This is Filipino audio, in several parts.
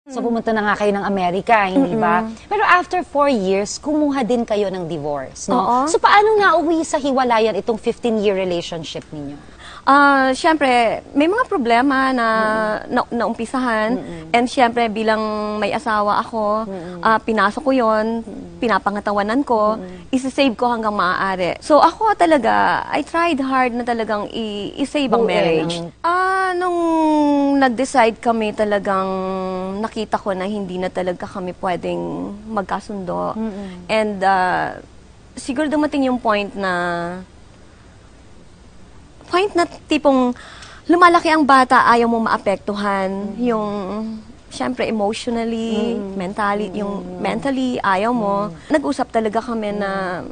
So pumunta na nga kayo ng Amerika, hindi ba? Pero after 4 years, kumuha din kayo ng divorce, no? Oo. So paano nauwi sa hiwalayan itong 15-year relationship ninyo? Siyempre, may mga problema na naumpisahan. And siyempre, bilang may asawa ako, pinasok ko yon, pinapangatawanan ko, isa-save ko hanggang maaari. So ako talaga, I tried hard na talagang i-save ang marriage. Nung nag-decide kami talagang nakita ko na hindi na talaga kami pwedeng magkasundo. And siguro dumating yung point na tipong lumalaki ang bata, ayaw mo maapektuhan. Yung, syempre, emotionally, mentally, ayaw mo. Nag-usap talaga kami na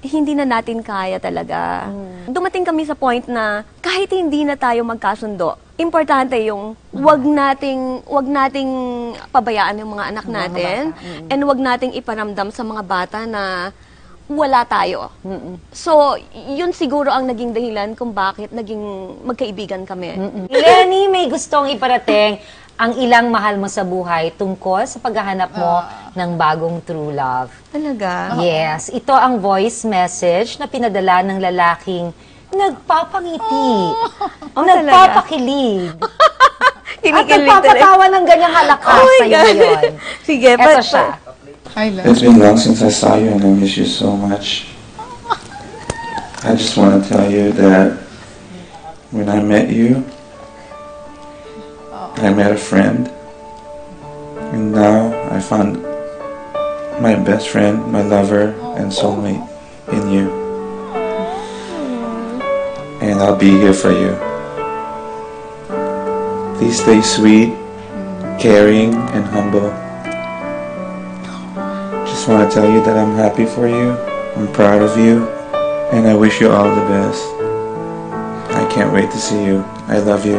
hindi na natin kaya talaga. Dumating kami sa point na kahit hindi na tayo magkasundo, importante yung wag nating pabayaan yung mga anak natin and wag nating iparamdam sa mga bata na wala tayo. So, yun siguro ang naging dahilan kung bakit naging magkaibigan kami. Lenny, may gustong iparating ang ilang mahal mo sa buhay tungkol sa paghahanap mo ng bagong true love. Talaga? Yes, ito ang voice message na pinadala ng lalaking nagpapangiti, nagpapakilig, at nagpapatawa ng ganyang halakas sa iyo ngayon. Sige, eto siya. It's been long since I saw you and I miss you so much. I just want to tell you that when I met you, I met a friend. And now I found my best friend, my lover, and soulmate in you. And I'll be here for you. Please stay sweet, caring, and humble. Just want to tell you that I'm happy for you, I'm proud of you, and I wish you all the best. I can't wait to see you. I love you.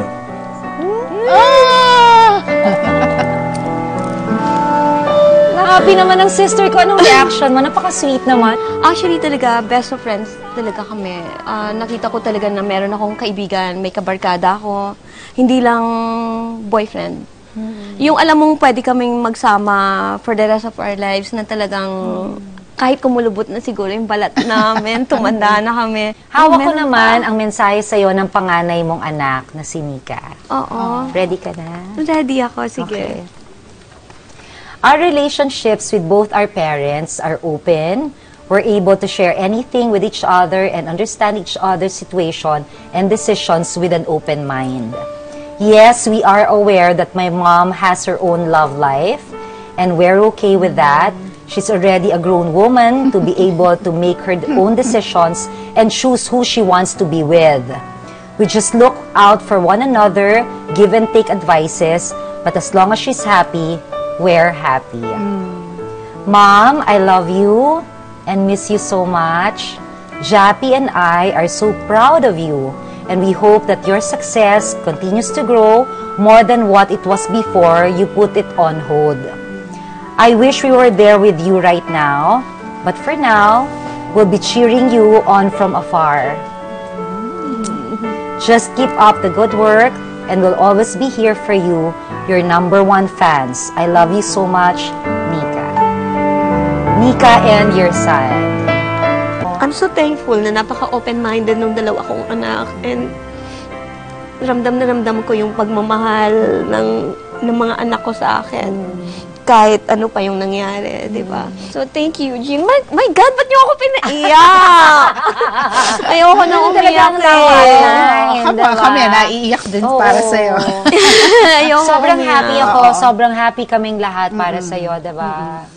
Happy naman ang sister ko. Anong reaction mo? Napaka-sweet naman. Actually talaga, best of friends talaga kami. Nakita ko talaga na meron akong kaibigan, may kabarkada ako. Hindi lang boyfriend. Yung alam mong pwede kaming magsama for the rest of our lives na talagang kahit kumulubot na siguro yung balat namin, tumanda na kami. Hawak ko naman ang mensahe sa'yo ng panganay mong anak na si Nika. Oo. Ready ka na? Ready ako, sige. Okay. Our relationships with both our parents are open. We're able to share anything with each other and understand each other's situation and decisions with an open mind. Yes, we are aware that my mom has her own love life, and we're okay with that. She's already a grown woman to be able to make her own decisions and choose who she wants to be with. We just look out for one another, give and take advices, but as long as she's happy, we're happy. Mom, I love you and miss you so much. Jappy and I are so proud of you. And we hope that your success continues to grow more than what it was before you put it on hold. I wish we were there with you right now, but for now, we'll be cheering you on from afar. Just keep up the good work, and we'll always be here for you, your #1 fans. I love you so much, Nika. Nika and your son. I'm so thankful na napaka-open-minded ng dalawa kong anak and ramdam na ramdam ko yung pagmamahal ng mga anak ko sa akin. Kahit ano pa yung nangyari, di ba? So, thank you, Jean. My God, ba't niyo ako pinaiyak? Ayoko na umiyak Kami, naiiyak din para sa'yo. Sobrang happy ako. Sobrang happy kaming lahat para sa'yo, di ba?